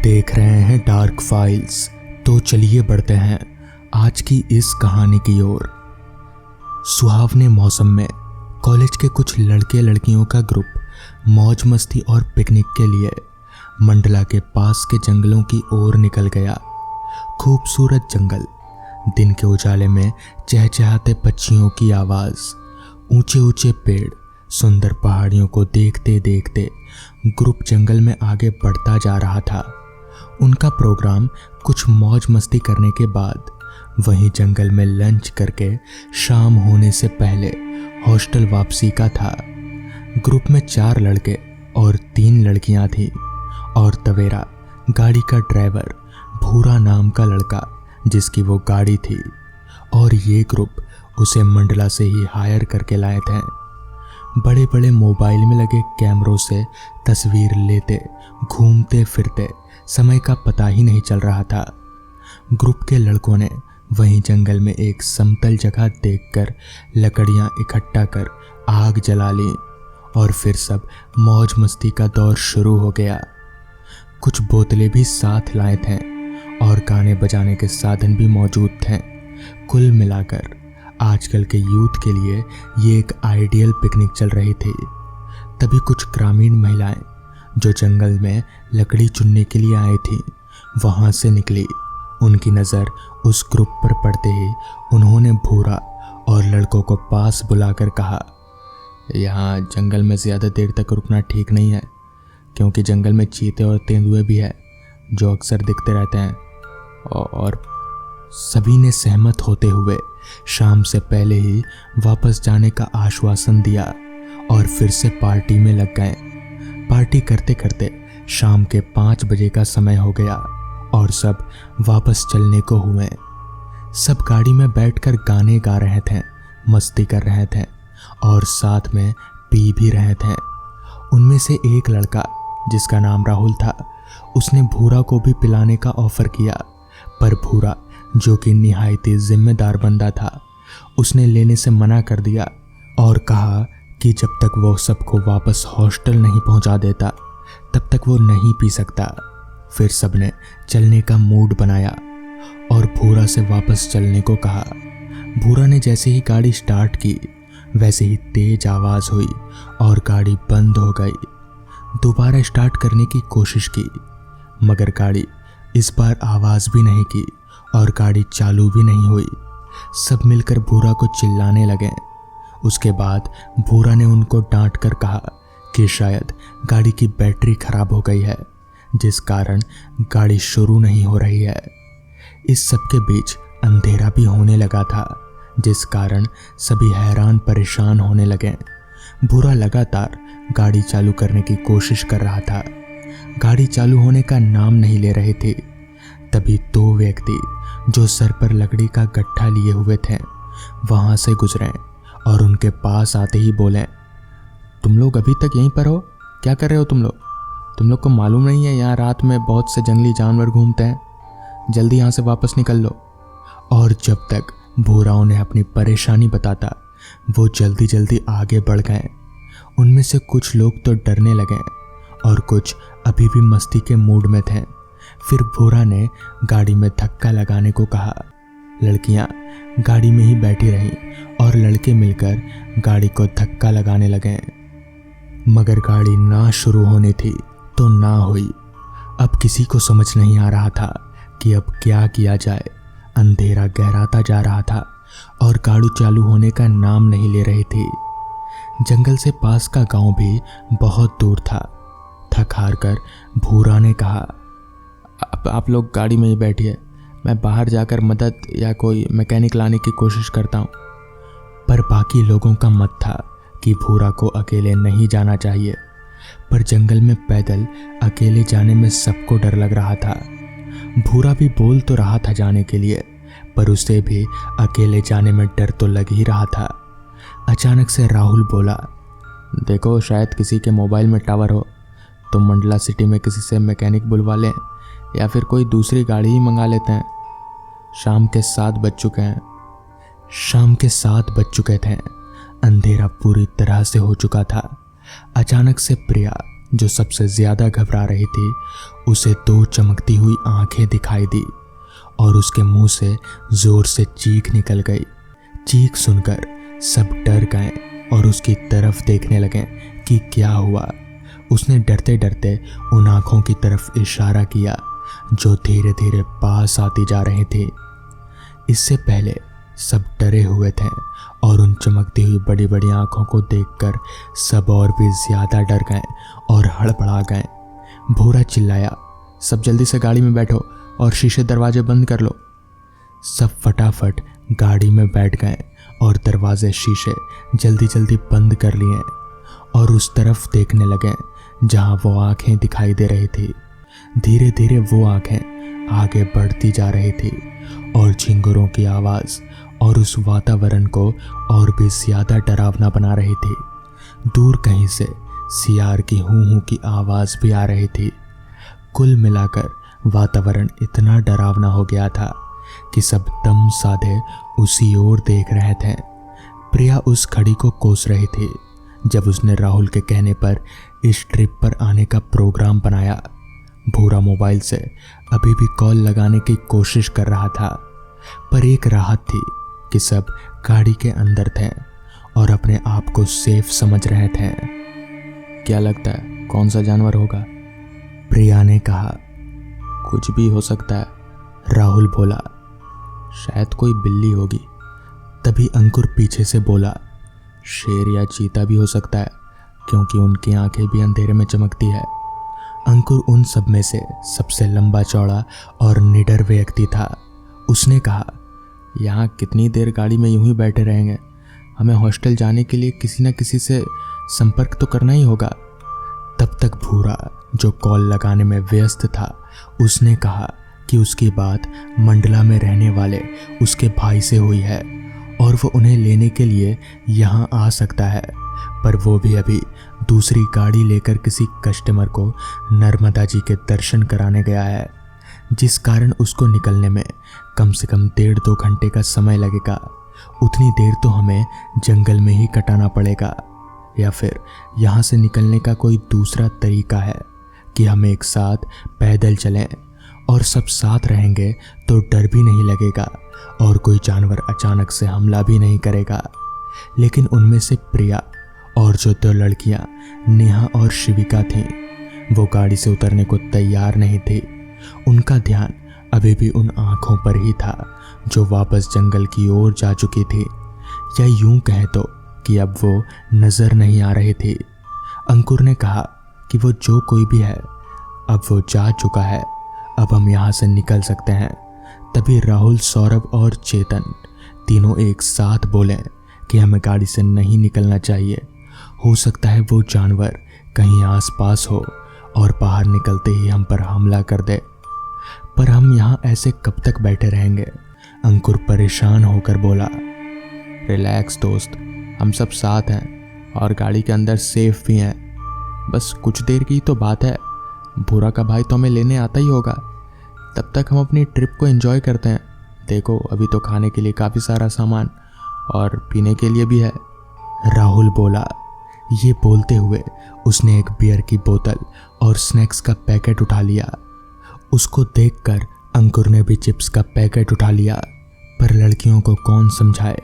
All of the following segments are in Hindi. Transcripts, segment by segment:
देख रहे हैं डार्क फाइल्स। तो चलिए बढ़ते हैं आज की इस कहानी की ओर। सुहावने मौसम में कॉलेज के कुछ लड़के लड़कियों का ग्रुप मौज मस्ती और पिकनिक के लिए मंडला के पास के जंगलों की ओर निकल गया। खूबसूरत जंगल, दिन के उजाले में चहचहाते पक्षियों की आवाज़, ऊंचे ऊंचे पेड़, सुंदर पहाड़ियों को देखते देखते ग्रुप जंगल में आगे बढ़ता जा रहा था। उनका प्रोग्राम कुछ मौज मस्ती करने के बाद वहीं जंगल में लंच करके शाम होने से पहले हॉस्टल वापसी का था। ग्रुप में 4 लड़के और 3 लड़कियां थीं और तवेरा गाड़ी का ड्राइवर भूरा नाम का लड़का जिसकी वो गाड़ी थी, और ये ग्रुप उसे मंडला से ही हायर करके लाए थे। बड़े बड़े मोबाइल में लगे कैमरों से तस्वीर लेते घूमते फिरते समय का पता ही नहीं चल रहा था। ग्रुप के लड़कों ने वहीं जंगल में एक समतल जगह देखकर लकड़ियां इकट्ठा कर आग जला ली और फिर सब मौज मस्ती का दौर शुरू हो गया। कुछ बोतलें भी साथ लाए थे और गाने बजाने के साधन भी मौजूद थे। कुल मिलाकर आजकल के यूथ के लिए ये एक आइडियल पिकनिक चल रही थी। तभी कुछ ग्रामीण महिलाएं जो जंगल में लकड़ी चुनने के लिए आई थीं वहां से निकली। उनकी नज़र उस ग्रुप पर पड़ते ही उन्होंने भूरा और लड़कों को पास बुलाकर कहा, यहाँ जंगल में ज़्यादा देर तक रुकना ठीक नहीं है, क्योंकि जंगल में चीते और तेंदुए भी है जो अक्सर दिखते रहते हैं। और सभी ने सहमत होते हुए शाम से पहले ही वापस जाने का आश्वासन दिया और फिर से पार्टी में लग गए। पार्टी करते करते शाम के 5 बजे का समय हो गया और सब वापस चलने को हुए। सब गाड़ी में बैठकर गाने गा रहे थे, मस्ती कर रहे थे और साथ में पी भी रहे थे। उनमें से एक लड़का जिसका नाम राहुल था, उसने भूरा को भी पिलाने का ऑफर किया, पर भूरा जो कि निहायती जिम्मेदार बंदा था, उसने लेने से मना कर दिया और कहा कि जब तक वो सबको वापस हॉस्टल नहीं पहुंचा देता तब तक वो नहीं पी सकता। फिर सबने चलने का मूड बनाया और भूरा से वापस चलने को कहा। भूरा ने जैसे ही गाड़ी स्टार्ट की वैसे ही तेज आवाज़ हुई और गाड़ी बंद हो गई। दोबारा स्टार्ट करने की कोशिश की मगर गाड़ी इस बार आवाज़ भी नहीं की और गाड़ी चालू भी नहीं हुई। सब मिलकर भूरा को चिल्लाने लगे। उसके बाद भूरा ने उनको डांट कर कहा कि शायद गाड़ी की बैटरी खराब हो गई है, जिस कारण गाड़ी शुरू नहीं हो रही है। इस सब के बीच अंधेरा भी होने लगा था, जिस कारण सभी हैरान परेशान होने लगे। भूरा लगातार गाड़ी चालू करने की कोशिश कर रहा था। गाड़ी चालू होने का नाम नहीं ले रहे थे। तभी 2 व्यक्ति जो सर पर लकड़ी का गट्ठा लिए हुए थे वहां से गुजरे और उनके पास आते ही बोले, तुम लोग अभी तक यहीं पर हो? क्या कर रहे हो तुम लोग को मालूम नहीं है यहाँ रात में बहुत से जंगली जानवर घूमते हैं? जल्दी यहाँ से वापस निकल लो। और जब तक भूरा उन्हें अपनी परेशानी बताता वो जल्दी जल्दी आगे बढ़ गए। उनमें से कुछ लोग तो डरने लगे और कुछ अभी भी मस्ती के मूड में थे। फिर भूरा ने गाड़ी में धक्का लगाने को कहा। लड़कियां गाड़ी में ही बैठी रहीं और लड़के मिलकर गाड़ी को धक्का लगाने लगे, मगर गाड़ी ना शुरू होनी थी तो ना हुई। अब किसी को समझ नहीं आ रहा था कि अब क्या किया जाए। अंधेरा गहराता जा रहा था और गाड़ी चालू होने का नाम नहीं ले रही थी। जंगल से पास का गांव भी बहुत दूर था। थक हार कर भूरा ने कहा, आप लोग गाड़ी में ही बैठिए, मैं बाहर जाकर मदद या कोई मैकेनिक लाने की कोशिश करता हूँ। पर बाकी लोगों का मत था कि भूरा को अकेले नहीं जाना चाहिए, पर जंगल में पैदल अकेले जाने में सबको डर लग रहा था। भूरा भी बोल तो रहा था जाने के लिए, पर उसे भी अकेले जाने में डर तो लग ही रहा था। अचानक से राहुल बोला, देखो शायद किसी के मोबाइल में टावर हो, तो मंडला सिटी में किसी से मैकेनिक बुलवा लें या फिर कोई दूसरी गाड़ी ही मंगा लेते हैं। शाम के 7 बज चुके थे। अंधेरा पूरी तरह से हो चुका था। अचानक से प्रिया जो सबसे ज्यादा घबरा रही थी, उसे दो चमकती हुई आंखें दिखाई दी और उसके मुंह से जोर से चीख निकल गई। चीख सुनकर सब डर गए और उसकी तरफ देखने लगे कि क्या हुआ। उसने डरते डरते उन आंखों की तरफ इशारा किया जो धीरे धीरे पास आती जा रही थी। इससे पहले सब डरे हुए थे और उन चमकती हुई बड़ी बड़ी आंखों को देखकर सब और भी ज्यादा डर गए और हड़बड़ा गए। भूरा चिल्लाया, सब जल्दी से गाड़ी में बैठो और शीशे दरवाजे बंद कर लो। सब फटाफट गाड़ी में बैठ गए और दरवाजे शीशे जल्दी जल्दी बंद कर लिए और उस तरफ देखने लगे जहां वो आंखें दिखाई दे रही थी। धीरे धीरे वो आंखें आगे बढ़ती जा रही थी और झिंगुरों की आवाज और उस वातावरण को और भी ज्यादा डरावना बना रही थी। दूर कहीं से सियार की हूं की आवाज भी आ रही थी। कुल मिलाकर वातावरण इतना डरावना हो गया था कि सब दम साधे उसी ओर देख रहे थे। प्रिया उस घड़ी को कोस रही थी जब उसने राहुल के कहने पर इस ट्रिप पर आने का प्रोग्राम बनाया। भूरा मोबाइल से अभी भी कॉल लगाने की कोशिश कर रहा था, पर एक राहत थी कि सब गाड़ी के अंदर थे और अपने आप को सेफ समझ रहे थे। क्या लगता है कौन सा जानवर होगा? प्रिया ने कहा। कुछ भी हो सकता है, राहुल बोला। शायद कोई बिल्ली होगी। तभी अंकुर पीछे से बोला, शेर या चीता भी हो सकता है क्योंकि उनकी आंखें भी अंधेरे में चमकती है। अंकुर उन सब में से सबसे लंबा चौड़ा और निडर व्यक्ति था। उसने कहा, यहाँ कितनी देर गाड़ी में यूं ही बैठे रहेंगे? हमें हॉस्टल जाने के लिए किसी न किसी से संपर्क तो करना ही होगा। तब तक भूरा, जो कॉल लगाने में व्यस्त था, उसने कहा कि उसकी बात मंडला में रहने वाले उसके भाई से हुई है और वो उन्हें लेने के लिए यहाँ आ सकता है, पर वो भी अभी दूसरी गाड़ी लेकर किसी कस्टमर को नर्मदा जी के दर्शन कराने गया है, जिस कारण उसको निकलने में कम से कम 1.5-2 घंटे का समय लगेगा। उतनी देर तो हमें जंगल में ही कटाना पड़ेगा, या फिर यहाँ से निकलने का कोई दूसरा तरीका है कि हम एक साथ पैदल चलें और सब साथ रहेंगे तो डर भी नहीं लगेगा और कोई जानवर अचानक से हमला भी नहीं करेगा। लेकिन उनमें से प्रिया और जो 2 लड़कियां नेहा और शिविका थीं, वो गाड़ी से उतरने को तैयार नहीं थी। उनका ध्यान अभी भी उन आंखों पर ही था जो वापस जंगल की ओर जा चुकी थी, या यूं कहें तो कि अब वो नजर नहीं आ रही थी। अंकुर ने कहा कि वो जो कोई भी है अब वो जा चुका है, अब हम यहाँ से निकल सकते हैं। तभी राहुल, सौरभ और चेतन तीनों एक साथ बोले कि हमें गाड़ी से नहीं निकलना चाहिए। हो सकता है वो जानवर कहीं आसपास हो और बाहर निकलते ही हम पर हमला कर दे। पर हम यहाँ ऐसे कब तक बैठे रहेंगे? अंकुर परेशान होकर बोला। रिलैक्स दोस्त, हम सब साथ हैं और गाड़ी के अंदर सेफ भी हैं। बस कुछ देर की तो बात है। भूरा का भाई तो हमें लेने आता ही होगा। तब तक हम अपनी ट्रिप को एंजॉय करते हैं। देखो, अभी तो खाने के लिए काफ़ी सारा सामान और पीने के लिए भी है, राहुल बोला। ये बोलते हुए उसने एक बियर की बोतल और स्नैक्स का पैकेट उठा लिया। उसको देखकर अंकुर ने भी चिप्स का पैकेट उठा लिया, पर लड़कियों को कौन समझाए,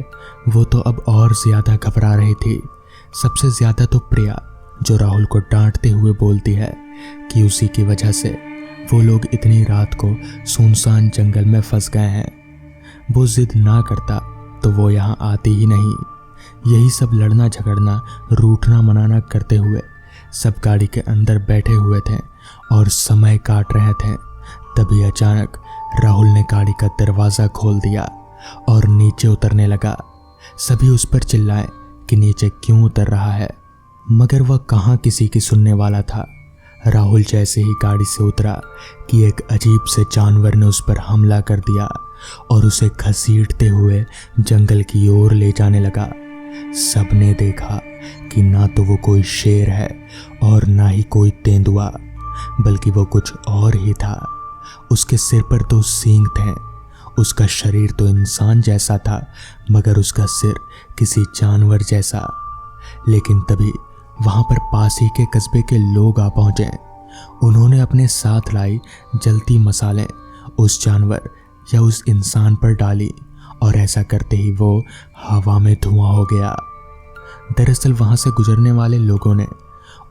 वो तो अब और ज़्यादा घबरा रही थी। सबसे ज़्यादा तो प्रिया, जो राहुल को डांटते हुए बोलती है कि उसी की वजह से वो लोग इतनी रात को सुनसान जंगल में फंस गए हैं। वो जिद ना करता तो वो यहाँ आती ही नहीं। यही सब लड़ना झगड़ना, रूठना मनाना करते हुए सब गाड़ी के अंदर बैठे हुए थे और समय काट रहे थे। तभी अचानक राहुल ने गाड़ी का दरवाज़ा खोल दिया और नीचे उतरने लगा। सभी उस पर चिल्लाए कि नीचे क्यों उतर रहा है, मगर वह कहाँ किसी की सुनने वाला था। राहुल जैसे ही गाड़ी से उतरा कि एक अजीब से जानवर ने उस पर हमला कर दिया और उसे घसीटते हुए जंगल की ओर ले जाने लगा। सबने देखा कि ना तो वो कोई शेर है और ना ही कोई तेंदुआ, बल्कि वो कुछ और ही था। उसके सिर पर 2 सींग थे। उसका शरीर तो इंसान जैसा था, मगर उसका सिर किसी जानवर जैसा। लेकिन तभी वहां पर पास ही के कस्बे के लोग आ पहुंचे। उन्होंने अपने साथ लाई जलती मसालें उस जानवर या उस इंसान पर डाली और ऐसा करते ही वो हवा में धुआं हो गया। दरअसल वहां से गुजरने वाले लोगों ने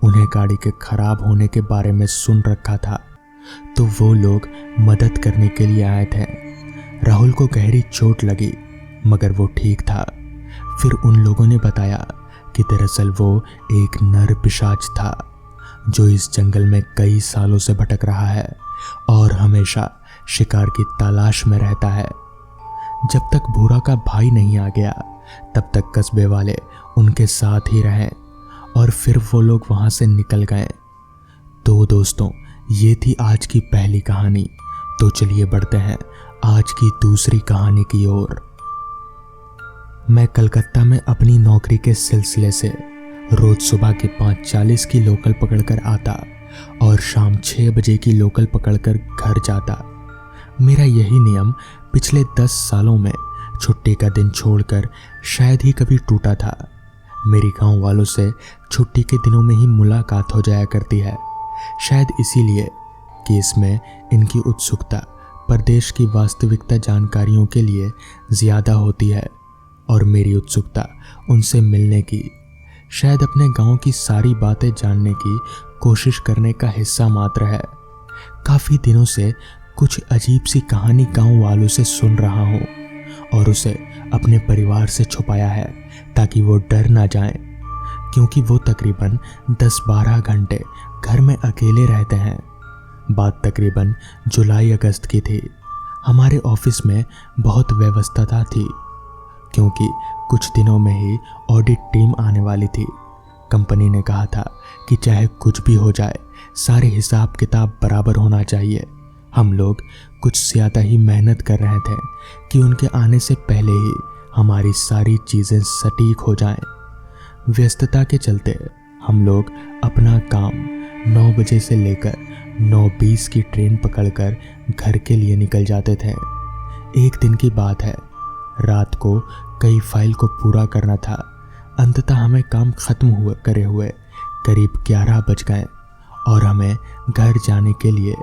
उन्हें गाड़ी के खराब होने के बारे में सुन रखा था, तो वो लोग मदद करने के लिए आए थे। राहुल को गहरी चोट लगी मगर वो ठीक था। फिर उन लोगों ने बताया कि दरअसल वो एक नर पिशाच था जो इस जंगल में कई सालों से भटक रहा है और हमेशा शिकार की तलाश में रहता है। जब तक भूरा का भाई नहीं आ गया तब तक कस्बे वाले उनके साथ ही रहे और फिर वो लोग वहां से निकल गए। तो दोस्तों, ये थी आज की पहली कहानी। तो चलिए बढ़ते हैं आज की दूसरी कहानी की ओर। मैं कलकत्ता में अपनी नौकरी के सिलसिले से रोज सुबह के 5:40 की लोकल पकड़कर आता और शाम 6 बजे की लोकल पकड़कर घर जाता। मेरा यही नियम पिछले 10 सालों में छुट्टी का दिन छोड़कर शायद ही कभी टूटा था। मेरी गांव वालों से छुट्टी के दिनों में ही मुलाकात हो जाया करती है, शायद इसीलिए कि इसमें इनकी उत्सुकता प्रदेश की वास्तविकता जानकारियों के लिए ज़्यादा होती है और मेरी उत्सुकता उनसे मिलने की, शायद अपने गांव की सारी बातें जानने की कोशिश करने का हिस्सा मात्र है। काफ़ी दिनों से कुछ अजीब सी कहानी गांव वालों से सुन रहा हूँ और उसे अपने परिवार से छुपाया है ताकि वो डर ना जाएं, क्योंकि वो तकरीबन 10-12 घंटे घर में अकेले रहते हैं। बात तकरीबन जुलाई-अगस्त की थी। हमारे ऑफिस में बहुत व्यस्तता थी क्योंकि कुछ दिनों में ही ऑडिट टीम आने वाली थी। कंपनी ने कहा था कि चाहे कुछ भी हो जाए सारे हिसाब किताब बराबर होना चाहिए। हम लोग कुछ ज़्यादा ही मेहनत कर रहे थे कि उनके आने से पहले ही हमारी सारी चीज़ें सटीक हो जाएं। व्यस्तता के चलते हम लोग अपना काम 9 बजे से लेकर 9:20 की ट्रेन पकड़कर घर के लिए निकल जाते थे। एक दिन की बात है, रात को कई फाइल को पूरा करना था। अंततः हमें काम खत्म करे हुए करीब 11 बज गए और हमें घर जाने के लिए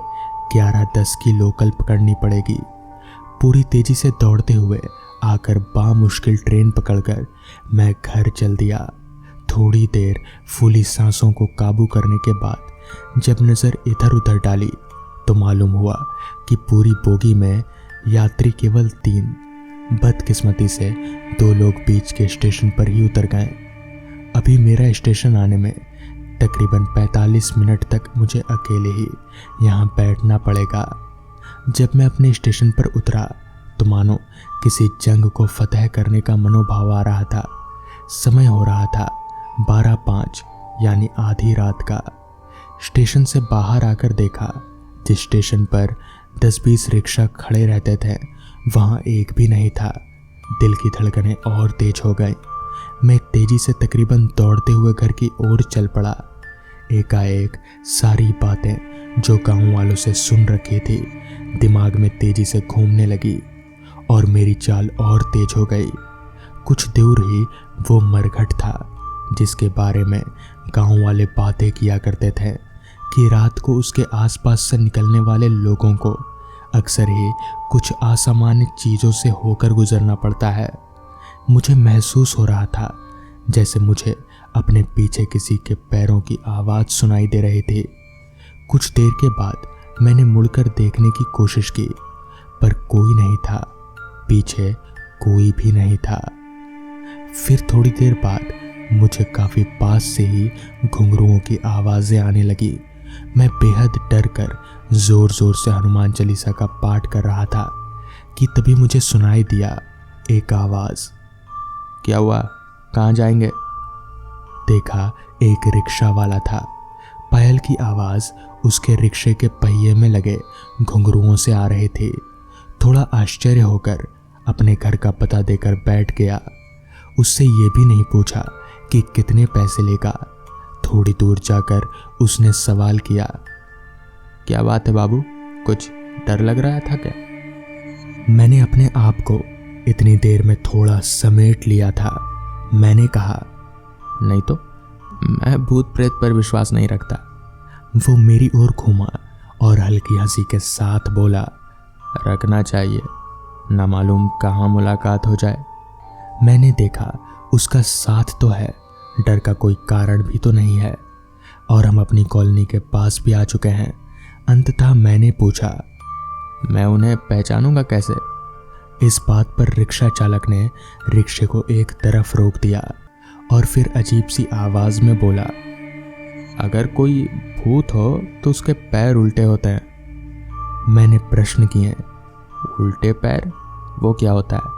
11:10 की लोकल पकड़नी पड़ेगी। पूरी तेजी से दौड़ते हुए आकर बामुश्किल ट्रेन पकड़कर मैं घर चल दिया। थोड़ी देर फूली सांसों को काबू करने के बाद जब नज़र इधर उधर डाली तो मालूम हुआ कि पूरी बोगी में यात्री केवल 3, बदकिस्मती से 2 लोग बीच के स्टेशन पर ही उतर गए। अभी मेरा स्टेशन आने में तकरीबन 45 मिनट तक मुझे अकेले ही यहाँ बैठना पड़ेगा। जब मैं अपने स्टेशन पर उतरा तो मानो किसी जंग को फतह करने का मनोभाव आ रहा था। समय हो रहा था 12:05 यानी आधी रात का। स्टेशन से बाहर आकर देखा जिस स्टेशन पर 10-20 रिक्शा खड़े रहते थे वहाँ एक भी नहीं था। दिल की धड़कनें और तेज हो गई। मैं तेजी से तकरीबन दौड़ते हुए घर की ओर चल पड़ा। एकाएक सारी बातें जो गांव वालों से सुन रखी थी दिमाग में तेजी से घूमने लगी और मेरी चाल और तेज हो गई। कुछ दूर ही वो मरघट था जिसके बारे में गांव वाले बातें किया करते थे कि रात को उसके आसपास से निकलने वाले लोगों को अक्सर ही कुछ असामान्य चीज़ों से होकर गुजरना पड़ता है। मुझे महसूस हो रहा था जैसे मुझे अपने पीछे किसी के पैरों की आवाज़ सुनाई दे रही थी। कुछ देर के बाद मैंने मुड़कर देखने की कोशिश की पर कोई नहीं था, पीछे कोई भी नहीं था। फिर थोड़ी देर बाद मुझे काफ़ी पास से ही घुंघरुओं की आवाज़ें आने लगी। मैं बेहद डर कर ज़ोर ज़ोर से हनुमान चालीसा का पाठ कर रहा था कि तभी मुझे सुनाई दिया एक आवाज़, क्या हुआ, कहाँ जाएंगे? देखा एक रिक्शा वाला था। पायल की आवाज़ उसके रिक्शे के पहिए में लगे घुंघरुओं से आ रही थी। थोड़ा आश्चर्य होकर अपने घर का पता देकर बैठ गया। उससे ये भी नहीं पूछा कि कितने पैसे लेगा। थोड़ी दूर जाकर उसने सवाल किया, क्या बात है बाबू, कुछ डर लग रहा था क्या? मैंने अपने आप को इतनी देर में थोड़ा समेट लिया था। मैंने कहा, नहीं तो मैं भूत प्रेत पर विश्वास नहीं रखता। वो मेरी ओर घूमा और हल्की हंसी के साथ बोला, रखना चाहिए, ना मालूम कहाँ मुलाकात हो जाए। मैंने देखा उसका साथ तो है, डर का कोई कारण भी तो नहीं है, और हम अपनी कॉलोनी के पास भी आ चुके हैं। अंततः मैंने पूछा, मैं उन्हें पहचानूंगा कैसे? इस बात पर रिक्शा चालक ने रिक्शे को एक तरफ रोक दिया और फिर अजीब सी आवाज में बोला, अगर कोई भूत हो तो उसके पैर उल्टे होते हैं। मैंने प्रश्न किए, उल्टे पैर, वो क्या होता है?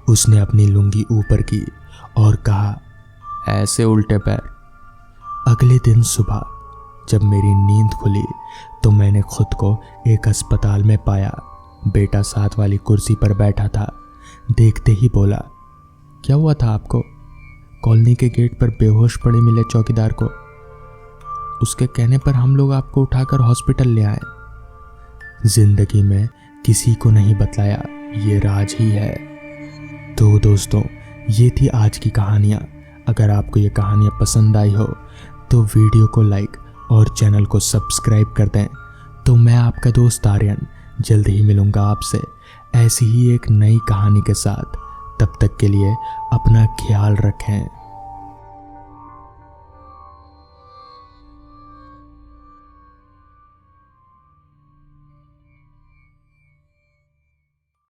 उसने अपनी लुंगी ऊपर की और कहा, ऐसे उल्टे पैर। अगले दिन सुबह जब मेरी नींद खुली तो मैंने खुद को एक अस्पताल में पाया। बेटा साथ वाली कुर्सी पर बैठा था। देखते ही बोला, क्या हुआ था आपको? कॉलोनी के गेट पर बेहोश पड़े मिले चौकीदार को। उसके कहने पर हम लोग आपको उठाकर हॉस्पिटल ले आए। जिंदगी में किसी को नहीं बतलाया, ये राज ही है। तो दोस्तों, ये थी आज की कहानियाँ। अगर आपको ये कहानियाँ पसंद आई हो तो वीडियो को लाइक और चैनल को सब्सक्राइब कर दें। तो मैं आपका दोस्त आर्यन जल्द ही मिलूंगा आपसे ऐसी ही एक नई कहानी के साथ। तब तक के लिए अपना ख्याल रखें।